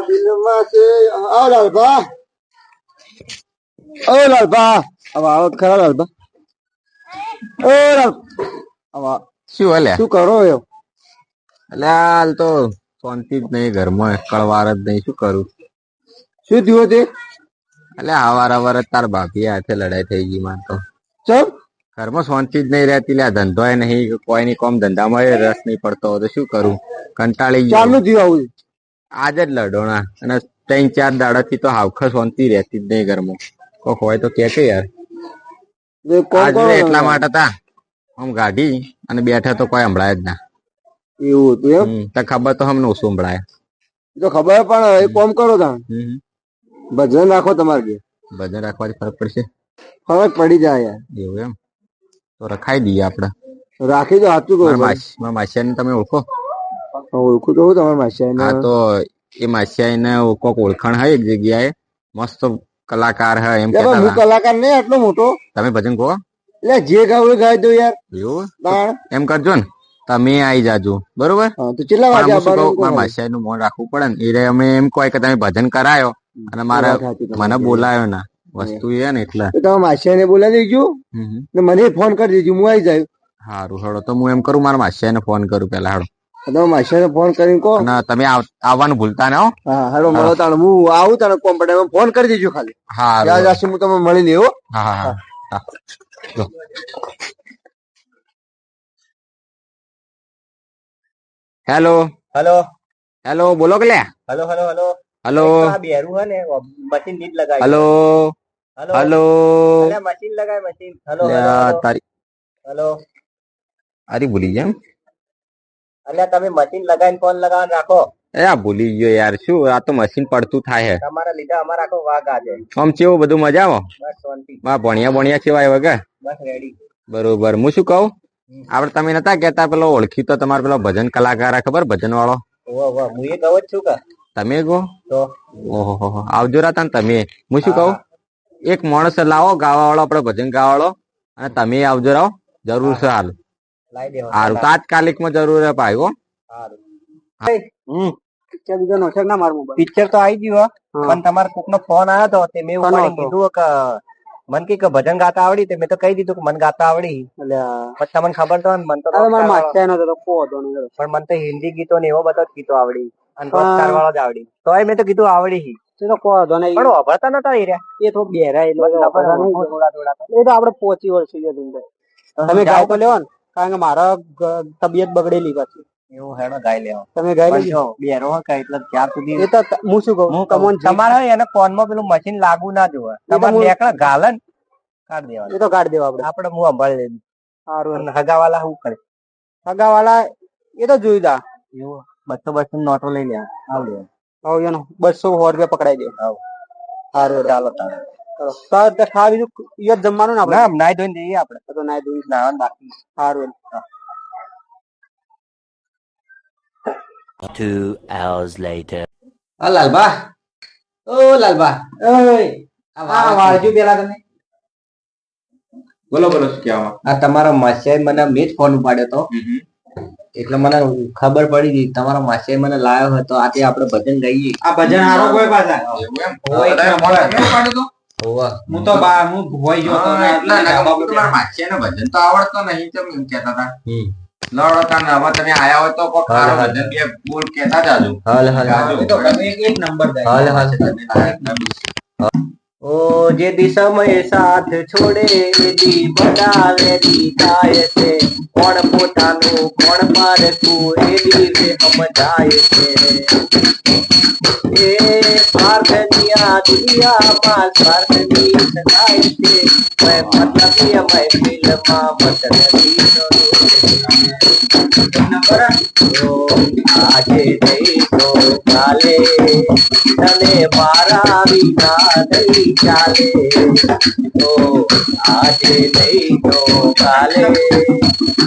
દિલમાં છે આવ લાલભા ઓ લાલભા હવે આવો ખરા લાલભા ઓ લાલ શું હલ્યા શું કરો એવો એટલે હાલ તો શાંતિ જ નહીં ઘરમાં કળવાર જ નહીં શું કરું શું થયું તે એટલે હવાર તાર ભાભી હાથે લડાઈ થઈ ગઈ માર તો ચમ ઘરમાં શાંતિ જ નહીં રહેતી લ્યા ધંધો નહીં કોઈ ની કોમ ધંધામાં રસ નહીં પડતો તો શું કરું કંટાળી ગયો ચાલુ થયું આવું આજ જ લડોણા અને 3-4 દાડાથી તો હાવખા શાંતિ રહેતી જ નહીં ઘરમાં કોક હોય તો કે યાર આજે એટલા માટે તા આમ ગાડી અને બેઠા તો કોઈ સંભળાય જ ના એવું હતું એમ તો ખબર તો હમને ઓછું સંભળાય તો ખબર પણ એ કોમ કરો તમે ભજન રાખો તમારે ભજન રાખવાથી ફરક પડશે ફરક પડી જાય યાર એવું એમ તો રખાઈ દઈએ આપડે રાખી દો સાચું કહો માસિયા ને તમે ઓળખો ઓળખું તો હું તમારા માસિયા હા તો એ માસિયા ને કોક ઓળખાણ હોય એક જગ્યાએ મસ્ત કલાકાર હે એમ કેતા હું કલાકાર નહીં આટલો મોટો તમે ભજન કહો એટલે જે ગાવું ગાઈ દો યાર એવું એમ કરજો ને તમે આઈ જાજો બરોબર તો કેટલા વાગે મારા માસિયા નું મોન રાખવું પડે ને એટલે અમે એમ કહે કે તમે ભજન કરાયો અને મારે મને બોલાયો ના વસ્તુ એ ને એટલે તમે માસિયા ને બોલાવી દેજો ને મને ફોન કરી દેજો હું આવી જાય સારું હેડો તો હું એમ કરું મારા માસિયા ને ફોન કરું પેલા હેડો તમે માસિયા ને ફોન કરીને કહો તમે આવવાનું ભૂલતા ના હો હા હેડો મળો તાણ હું આવું તાણે કોમ્પ્યુટર ફોન કરી દેજો ખાલી હા હું તમે મળી લેવો હા હા હેલો હેલો હેલો બોલો કે હેલો હેલો હેલો હેલો બેરું હે ને મશીન નીટ લગાવી હેલો હેલો મશીન લગાય મશીન હેલો તારી હેલો અરે ભૂલી ગયા અલ્યા તમે મશીન લગાવીને ફોન લગાવવાનું રાખો એ આ ભૂલી ગયો યાર શું આ તો મશીન પડતું થાય હે તમારા લીધે અમારા આખો વાઘ આજે આમ કેવું બધું મજામાં બસ શાંતિ ભણ્યા કેવાય વગર બસ રેડી બરોબર હું શું કહું આપડે તમે નતા કેતા પેલો ઓળખી તો તમારે પેલો ભજન કલાકાર ખબર ભજન વાળો હું એ કહું જ છું કે તમે કહો તો ઓહો આવજો રાતા ને તમે હું શું કહું એક માણસ લાવો ગાવા વાળો આપડે ભજન ગાવાળો અને તમે આવજો રાવ જરૂર છે હાલ સારું તાત્કાલિક માં જરૂર હે ભાઈ હો પિક્ચર તો આવી ગયું પણ તમારે કોક નો ફોન આવ્યો તો તે મેં કીધું કે મને કે ભજન ગાતા આવડી તે મેં તો કહી દીધું કે મને ગાતા આવડી પછી તમને ખબર તો મને તો પણ મને તો હિન્દી ગીતો ને એવો બધા ગીતો આવડી અને રોજગાર વાળો જ આવડી તો મેં તો કીધું આવડી પણ વાપરતા નતા એ તો બેરા એ તો આપડે 25 વર્ષ તમે ગાય તો લેવા ને કારણ કે મારા તબિયત બગડેલી પાછી એવું હેડો ગાય લેવો તમે ગાય લેજો બેરો કઈ એટલે ત્યાર સુધી એ તો હું શું કહું તમારે એને ફોન માં પેલું મશીન લાગુ ના જોવે તમારે નેકળા ગાલન કાઢ દેવા એ તો કાઢ દેવા આપડે હું સંભાળી લેવી સારું હગાવાલા શું કરે હગાવાલા એ તો જોઈ દા એવું 200 નોટો લઈ લે આવડે 200 રૂપિયા પકડાઈ દે સારું ચાલો ખાવા બીજું જમવાનું ને આપડે નાઈ ધોઈને જઈએ આપડે તો નાઈ ધોઈ નાવાનું બાકી સારું 2 hours later. લાલબા ઓ લાલબા વાળજો પેલા તમે બોલો બોલો શું કહેવા આ તમારા માસિયાએ મને મેં જ ફોન ઉપાડ્યો તો એટલે મને ખબર પડી ગઈ તમારા માસિયાએ મને લાવ્યો હતો આથી આપણે ભજન ગાઈએ આ ભજન હારો કોઈ પાછા એવું એમ હું તો હું ભોઈ ગયો તો એટલે તમારા માસિયાને ભજન તો આવડતો નહીં તેમ એમ કહેતા હતા લડતા ને હવે તમે આયા હોય તો કોક ખારો ભજન બે બોલ કહેતા જાજો હાલ તો તમે એક નંબર ગાય હાલ ओ जेदी समय साथ छोड़े दी बड़ा वेरी થાય છે કોણ પોતાનું કોણ પારખું એવી વે સમજાય છે એ સ્વાર્થનિયા દુનિયામાં સ્વાર્થની સદાય છે મેં મતલબીય મહેફિલમાં મતલબી આજે નહીં તો કાલે તને મારા વિના નહીં ચાલે તો આજે નહીં તો કાલે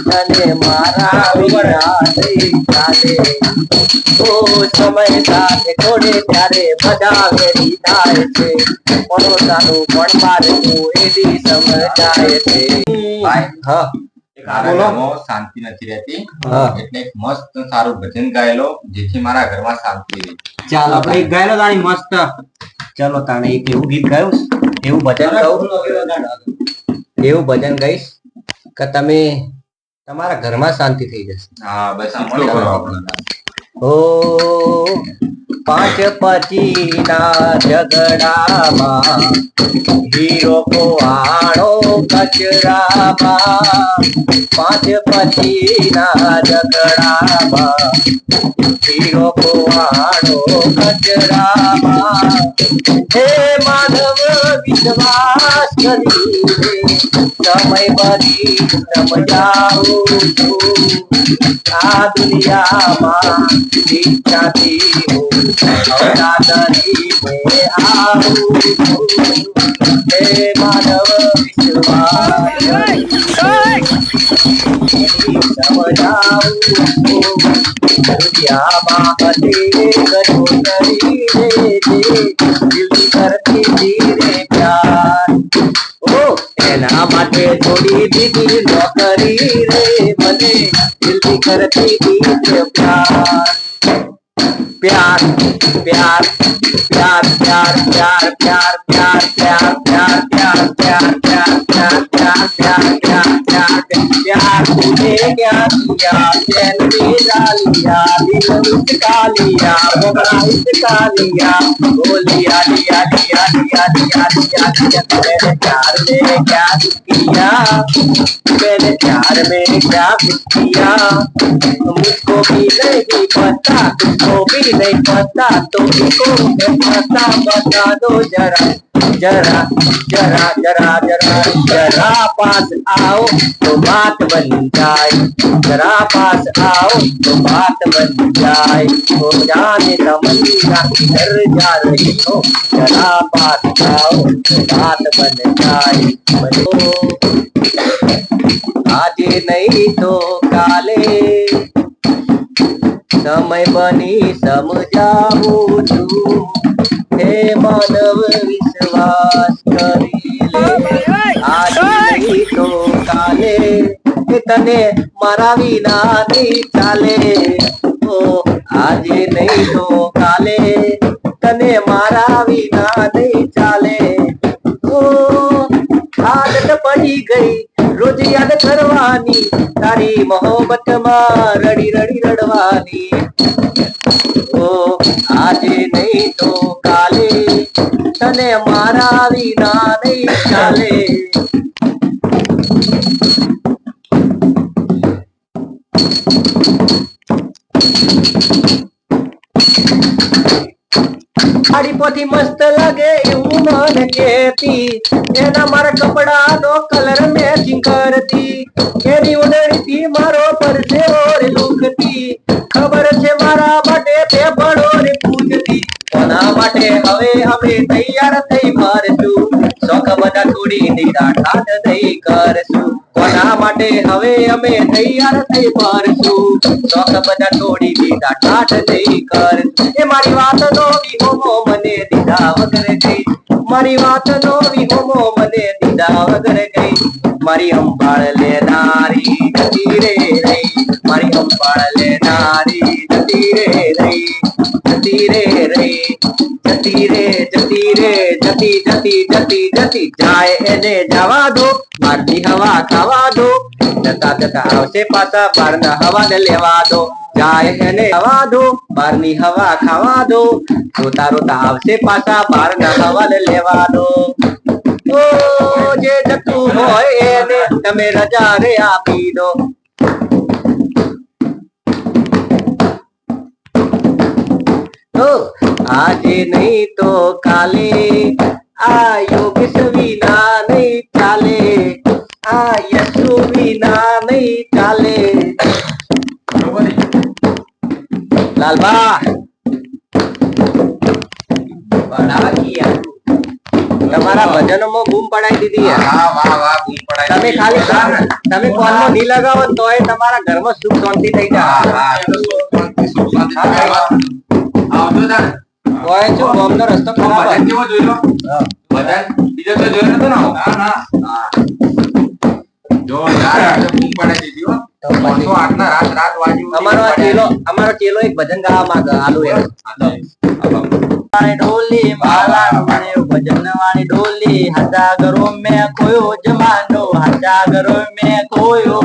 તને મારા વિના નહીં ચાલે તો સમય સાથે થોડે ત્યારે બધા વેરી થાય છે પોતાનું પણ મારવું એવી સમજાય છે ભાઈ હા મારા ઘરમાં શાંતિ નથી રહેતી એટલે એક મસ્ત સારું ભજન ગાયેલો જેથી મારા ઘરમાં શાંતિ રહે. ચાલો આપણે એક ગાયેલો તાણી મસ્ત. ચલો તાણે એક એવું ગીત ગાયું, એવું ભજન ગાઉં, એવું ભજન ગાઈશ કે તમે તમારા ઘરમાં શાંતિ થઈ જશે. હા બસ આટલું કરો આપણે. ઓ પાંચ પચીના ઝઘડામાં હીરો કોહાણો કચરામાં. પાંચ પચીના ઝઘડામાં હીરો કોહાણો કચરામાં. હે માનવ વિશ્વાસ કરીને સમય બધી સમજાવું છું. આ દુનિયામાં ઈચ્છાથી હું અવતારીને આવું છું. હે માનવ વિશ્વાસ સમજાવું છું. દુનિયામાં હજી ગજો કરીને દિલ કરતી ધીરે પ્યાર. ઓ એના માટે છોડી દીધી નોકરી રે મને દિલથી કરતી ધીરે પ્યાર. પ્યાર પ્યાર પ્યાર પ્યાર પ્યાર પ્યાર પ્યાર પ્યાર પ્યાર પ્યાર प्यार प्यार प्यार प्यार प्यार प्यार प्यार प्यार तूने क्या किया चैन मेरा लिया दिल उसका लिया मोहरा इसका लिया ओ लिया लिया लिया लिया लिया लिया लिया मैंने प्यार में क्या किया मैंने प्यार में क्या किया मुझको भी नहीं पता तुमको भी नहीं पता तुमको पता बता दो जरा जरा जरा जरा जरा जरा पास आओ तो बात बन जाए जरा पास आओ तो बात बन जाए तो जाने तमन्ना किधर जा रही हो जरा पास आओ तो बात बन जाए बनो आज नहीं तो काले समय बनी समझाऊं છું હે માનવ વિશ્વાસ કરી લે આજ નહીં તો કાલે તને મારા વિના નહીં ચાલે ઓ આજે નહીં તો કાલે તને મારા વિના નહીં ચાલે ઓ આદત પડી ગઈ રોજ યાદ કરવાની તારી મોહબ્બતમાં રડી રડી રડવાની ઓ આજે નહીં તો કાલે તને મારા વિના નહીં ચાલે સાડી પોથી મસ્ત લાગે એવું મને કેતી એના મારા કપડાનો કલર મેચિંગ કરતી એની ઉડણીથી મારો પરસેવો રે લૂકતી ખબર છે મારા માટે તે પડો રે પૂજતી કોના માટે હવે અમે તૈયાર થઈ મારશું શોખ બધા છોડી દીધા ઠાઠ થઈ કરશું કોના માટે હવે અમે તૈયાર થઈ મારશું શોખ બધા છોડી દીધા ઠાઠ થઈ કરશું એ મારી વાતનો વિહોમો મને દીધા વગર ગઈ મારી વાતનો વિહોમો મને દીધા વગર ગઈ મારી અંબાળ લેનારી જતી રે રહી મારી અંબાળ લેનારી જતી રે રહી જતી રે રહી જતી રે જતી રે જતી જતી જતી જતી જાય એને જવા દો બહારની હવા ખાવા દો જતા જતા આવશે પાછા બહારના હવાને લેવા દો જાય એને હવા દો બહારની હવા ખાવા દો રોતા રોતા આવશે પાછા બહારના હવાને લેવા દો ઓ જે જતું હોય એને તમે રજા રે આપી દો આજે નહીં તો કાલે આ યોગેશ વિના નહીં ચાલે આ યશુ વિના નહીં ચાલે લાલબા તમારા ભજનોમાં બૂમ પડાવી દીધી વાહ વાહ વાહ બૂમ પડાવી તમે ખાલી તમે ફોનમાં નહીં લગાવો તોય તમારા ઘરમાં સુખ શાંતિ થઈ જાય આવજો તાર તોય શું બોમ્બનો રસ્તો ખરાબ ભજન કેવો જોઈ લો ભજન બીજો તો જોયો નતો ને ના ના જોરદાર આજે બૂમ પડાઈ દીધી હો. પાંચસો આટલા રાત વાગ્યું. અમારો ચેલો એક ભજન ગાવા માંગે આલુ એમ डोली माला मणे भजन वाली डोली हजा घरों में खोयो जमानो हजा घरों में खोयो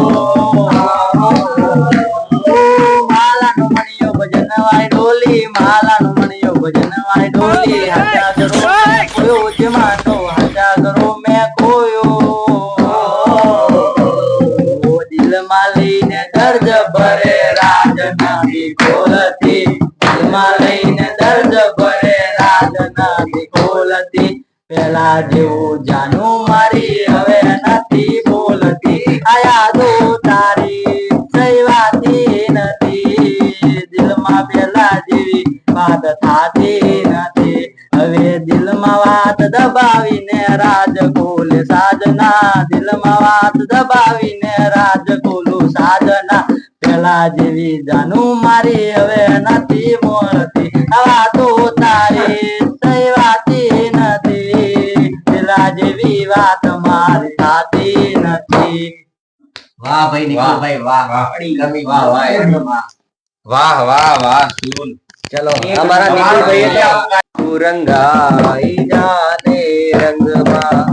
माला मणियो भजन वाली डोली माला मणियो भजन वाली डोली हजा घरों में खोयो जमानो हजा घरों में खोयो दिल माली ने दर्द भरे राजना की खोलती दिल माली ने दर्द भरे બોલતી પેલા જેવું જાનું મારી હવે નથી બોલતી આયા તો તારી સૈવાતી નથી દિલમાં પેલા જેવી વાત થાતી નથી હવે દિલમાં વાત દબાવીને રાજ ખોલે સાજના દિલમાં વાત દબાવીને રાજ ખોલું સાજના પેલા જેવી જાનું મારી હવે નથી મળતી આવા તો તારી સૈવાતી નથી પેલા જેવી વાત મારી થાતી નથી વાહ ભાઈ નિકુલભાઈ વાહ વાહ વાહ વાહ સુન ચલો અમારા નિકુલભાઈ રંગાઈ જાને રંગમાં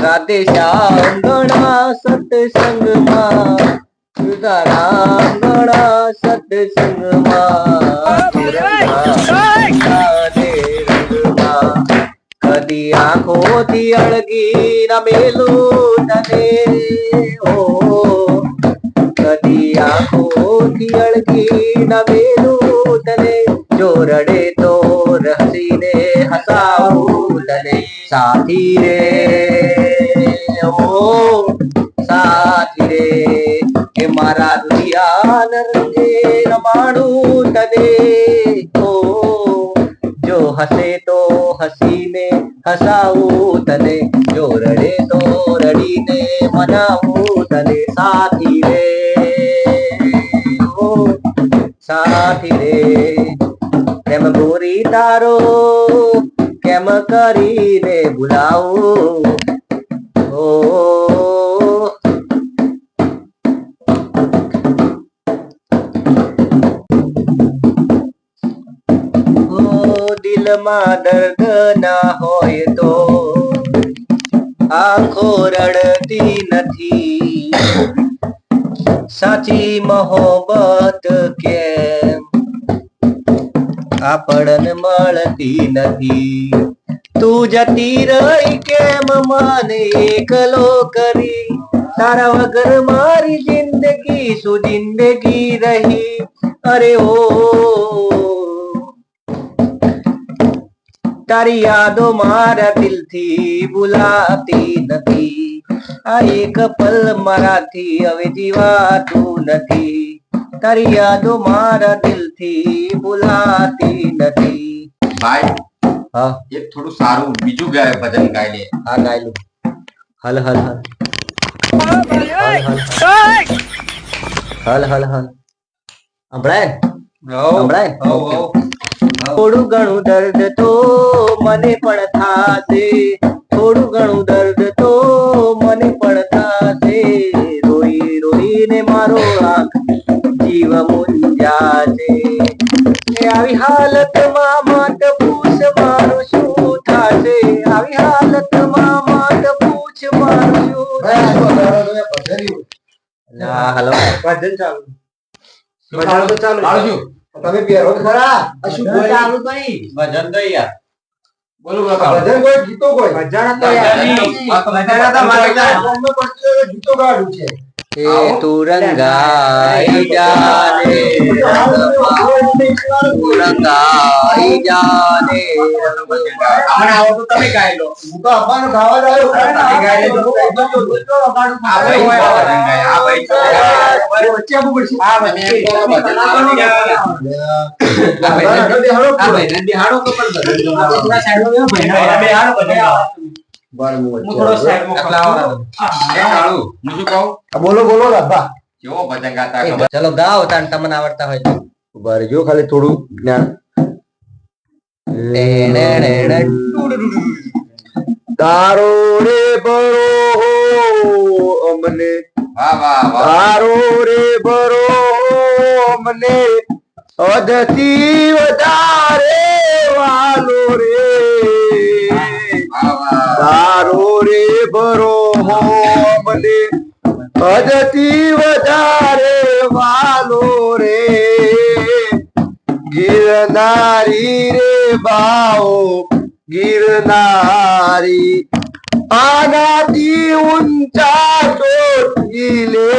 રાતે શ્યામ ગણા સત્સંગમાં ગણા સત્સંગમાં કદી આંખોથી અળગી ના મેલું તને ઓ કદી આંખોથી અળગી ના મેલું તને જો રડે તો રસીને હસાવું તને સાથી રે ઓ સાથી રે કે મારા દુનિયા રંગે રમાડું તને ઓ જો હસે તો હસીને હસાવું તને જો રડે તો રડીને મનાવું તને સાથી રે ઓ સાથી રે પ્રેમ ગોરી તારો કેમ કરીને ભૂલાવું ઓ દિલમાં દર્દ ના હોય તો આંખો રડતી નથી સાચી મોહબ્બત કેમ આપણને મળતી નથી તું જતી રહી કેમ મને એકલો કરી તારા વગર મારી જિંદગી શું જિંદગી રહી અરે ઓ તારી યાદો મારા દિલથી ભૂલાતી નથી આ એક પલ મારાથી હવે જીવાતું નથી તારી યાદો મારા દિલથી ભૂલાતી નથી ભાઈ હા એક થોડું સારું બીજું ગાય ભજન ગાઈ લે આ ગાયલું હલ હલ હલ હલ હલ હલ સંભળાય થોડું ઘણું દર્દ તો મને પણ થાશે થોડું ઘણું દર્દ તો મને પણ થાશે રોઈ રોઈને મારો આંખ જીવ મુંજાશે આવી હાલતમાં માત પૂછ મારું શું થાશે આવી હાલતમાં માત પૂછ મારું શું હલો ભજન ચાલુ ચાલુ તમે પહેરો ખરા શું ચાલુ કરી ભજન તો યાર બોલો ભજન કોઈ ગીતો કોઈ ભજન તો ગીતો ગાડું છે એ તું રંગાઈ જાને રંગાઈ જાને હમણાં આવો તો તમે ગાઈ લો હું તો આપવાનો ખાવા જ આવ્યો તમે ગાઈ લેજો આ ભાઈ વચ્ચે આપવું પડશે આ ભાઈ બિહાડો તો પણ થોડા સાઈડમાં બેહાડો બોલો બોલો રાભા કેવો ભજન ગાતા ખબર? ચલો ગાઓ તાન તમને આવડતા હોય તો ભરજો ખાલી થોડું જ્ઞાન તારો રે બરો અમને વાહ વાહ વાહ તારો રે બરો મને હદથી વધારે વાલો રે વાહ વાહ તારો રે બરો મને હદથી વધારે વાલો રે ગિરનારી રે બાઓ ગિરનારી આનાથી ઊંચા ચોટીલે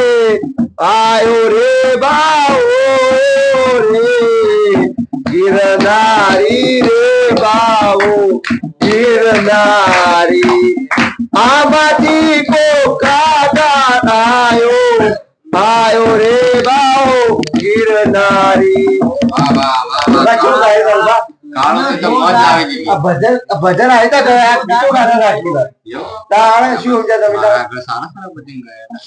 આયો રે બાઓ રે ગિરનારી રે બાઓ ગિરનારી આમાંથી કોકા આયો રે બાઓ ગિરનારી વાહ વાહ વાહ કાળું તો મોજ આવી ગઈ ભજન આવતા ગયા બીજો ગાના રાખી તાણે શું સમજ્યા તમે સારા બધી ગયા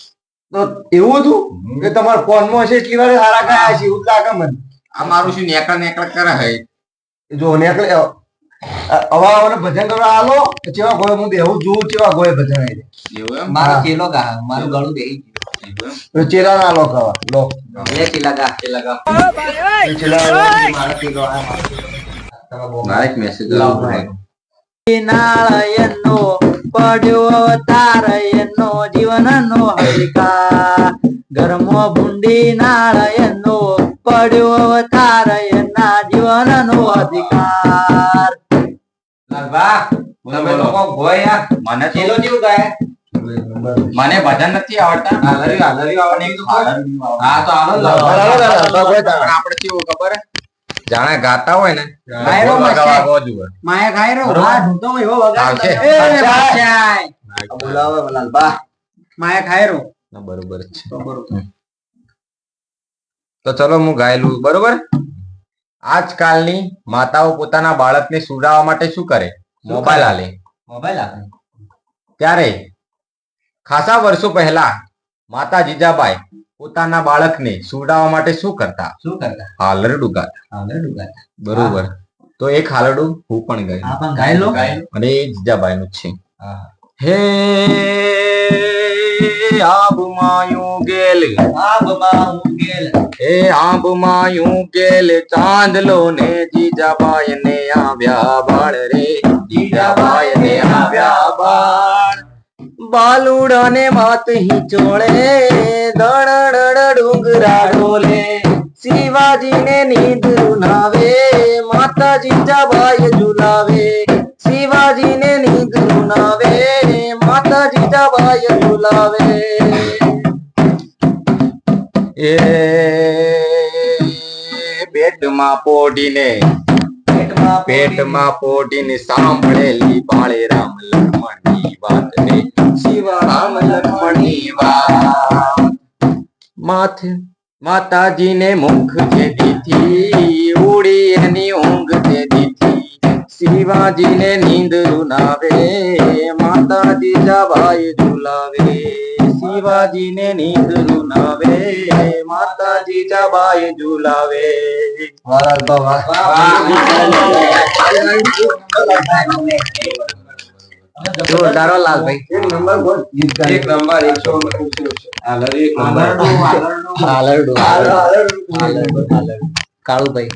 તો એવું હતું કે તમારા ફોનમાં હશે એટલી વાર સારા ગયા છે એવું જ લાગે મને આ મારું શું નેકળ નેકળ કરે હે જો નીકળે હવે ભજન કરવા આલો ચેવા ગોય હું બેહું જોઉં ચેવા ગોય ભજન આવી એવું એમ મારો ચેલો ગા મારું ગળું બેહી તો ચેલા ના લો ખાવા લો ગયું લે ચેલા ગા ચેલા મારો ચેલો આ મારે એક મેસેજ નાળયનો પડ્યો અવતાર એનો જીવનનો હરિકા ગરમો ભૂંડી નાળયનો પડ્યો અવતાર એના જીવનનો અધિકાર. લાલબા તમે લોકો ગોયા મને ચેલો જેવું ગાય મને ભજન નથી આવડતા હાલરી આવડે હા તો હાલો, આપણે કેવું ખબર હે? જાણે ગાતા હોય ને ગાયરો વાગવા જોઈએ. માયા ગાયરો હા ઢૂંઢો એવો વગાડતો આવશે. તમે. એ બાદશાહ બોલાવે લાલબા માયા ખાયરો બરોબર જ છે. તો ચલો હું ગાયેલું બરોબર. આજકાલની માતાઓ પોતાના બાળકને સુડાવવા માટે શું કરે? મોબાઈલ આલે. મોબાઈલ આપે ત્યારે ખાસા વર્ષો પહેલા માતા જીજાબાઈ પોતાના બાળકને સુડાવવા માટે શું કરતા? શું કરતા હાલરડું ગાતા. હાલરડું ગાતા બરોબર. તો એક હાલરડું હું પણ ગાયું આ પણ ગાયલો અને એ જીજાબાઈ નું છે. હા હે આબમાયું ગેલ આબમાં હું ગેલ હે આબમાયું ગેલ ચાંદલો ને જીજાબાઈ ને આવ્યા બાળ રે જીજાબાઈ ને આવ્યા બાળ બાલુડા ને માત હિંચોળે દણડ ડુંગરા ડોલે શિવાજી ને નીંદ રૂનાવે માતા જીજાબાઈ ઝુલાવે શિવાજી ને નીંદ રૂનાવે માતા જીજાબાઈ ઝુલાવે એ પેટમાં પોડીને સાંભળેલી બાળે રામ લક્ષ્મણની વાત રે શિવા રામ લક્ષ્મણની વાત માતાજીને મુખ જે દીધી ઉડી એની ઊંઘ જે દીધી શિવાજીને નીંદ રૂનાવે માતાજી જબાઈ ઝુલાવે શિવાજીને નીંદ રૂનાવે માતાજી જબાઈ ઝુલાવે. જોરદાર હો લાલભાઈ. એક નંબર 100 કાળુભાઈ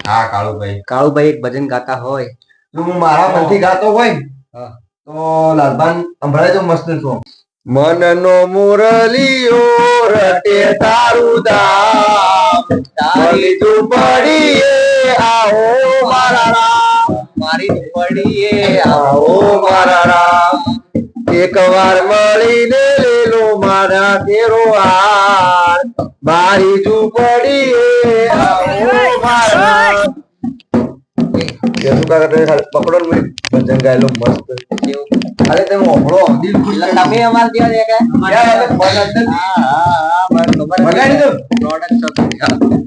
હા કાળુભાઈ કાળુભાઈ એક ભજન ગાતા હોય હું મારા મનથી ગાતો હોય તો લાલબાન સંભળાય તો મસ્ત છો. મનનો મુરલીયો રટે તારું દામ તારી ઝૂંપડીએ આવો મારા રામ મારી ઝૂંપડીએ આવો મારા રામ એક વાર મળીને લેલો મારા તેરો હાર મારી ઝૂંપડીએ આવો મારા રામ. પકડો ને ભજન ગાયેલો મસ્ત અરે તમે ઓભળો દિલખુશ તમે અમાર ત્યાં બગાડી દો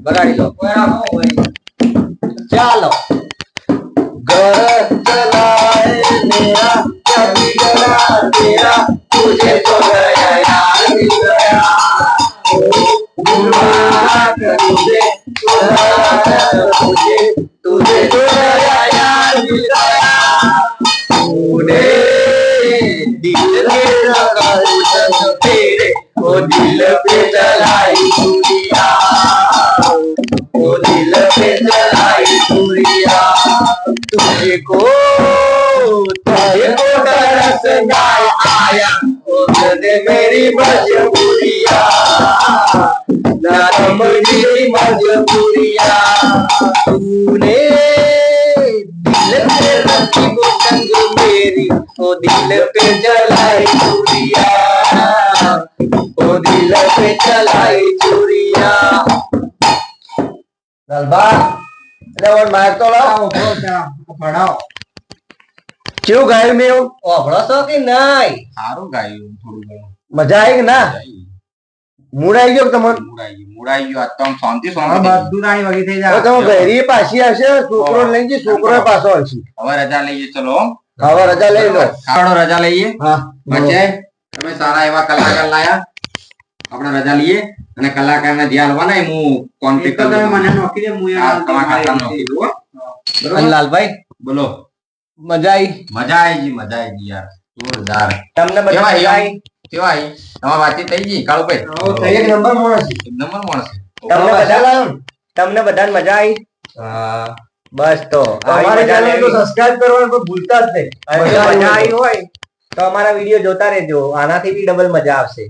બગાડી લો ચાલો घर चलाए मेरा कभी गला तेरा तुझे तो गया यार मिल गया भूलवा कर तुझे तुझे तुझे तो गया यार मिल गया तूने दिल के लगा तेरे ओ दिल पे चलाई छुरिया ओ दिल पे चलाई छुरिया तुझको तरस आया ओ दे मेरी मजबूरिया मेरी मजबूरिया तूने दिल पे रखी वो टंग मेरी ओ दिल पे चलाई छुरिया ओ दिल पे चलाई छुरिया ગલબા એટલે ઓન માર તો લાવ ભણાવો કેવું ગાયું મેં એવું ઓભળો છો કે નહીં? સારું ગાયું થોડું ઘણું મજા આવી કે ના મૂડ આવી ગયો તમને મુડાઈ ગયો આજ તો આમ શાંતિ શાંતિ બધું રાણી વગી થઈ હવે તમે ઘેરી પાછી આવશે છોકરો લઈને જઈ છોકરો પાછો આવશે હવે રજા લઈએ ચલો હવે રજા લઈ લો ખાડો રજા લઈએ હા બચે તમે સારા એવા કલાકાર લાયા આપણે રજા લઈએ અને કલાકારને ધ્યાન આલવાના એ હું કોન્ટેક્ટ કરી દઉં. મને નોખી દે હું હા, તમારા ખાતામાં નોખી દઉં, હો. બરોબર? લાલભાઈ બોલો મજા આવી મજા આવી ગઈ યાર જોરદાર તમને કેવા બધા આવી? કેવા આવી? તમારી વાતચીત થઈ ગઈ કાળુભાઈ એક નંબર માણસ એક નંબર માણસ છે. તમને બધા તમને બધાને મજા આવી હા. બસ તો આવી અમારી મજા ચેનલ તો લેવી. સબસ્ક્રાઇબ કરવાનું પણ ભૂલતા જ નહીં મજા આવી હોય તો અમારા વિડીયો જોતા રહેજો આનાથી બી ડબલ મજા આવશે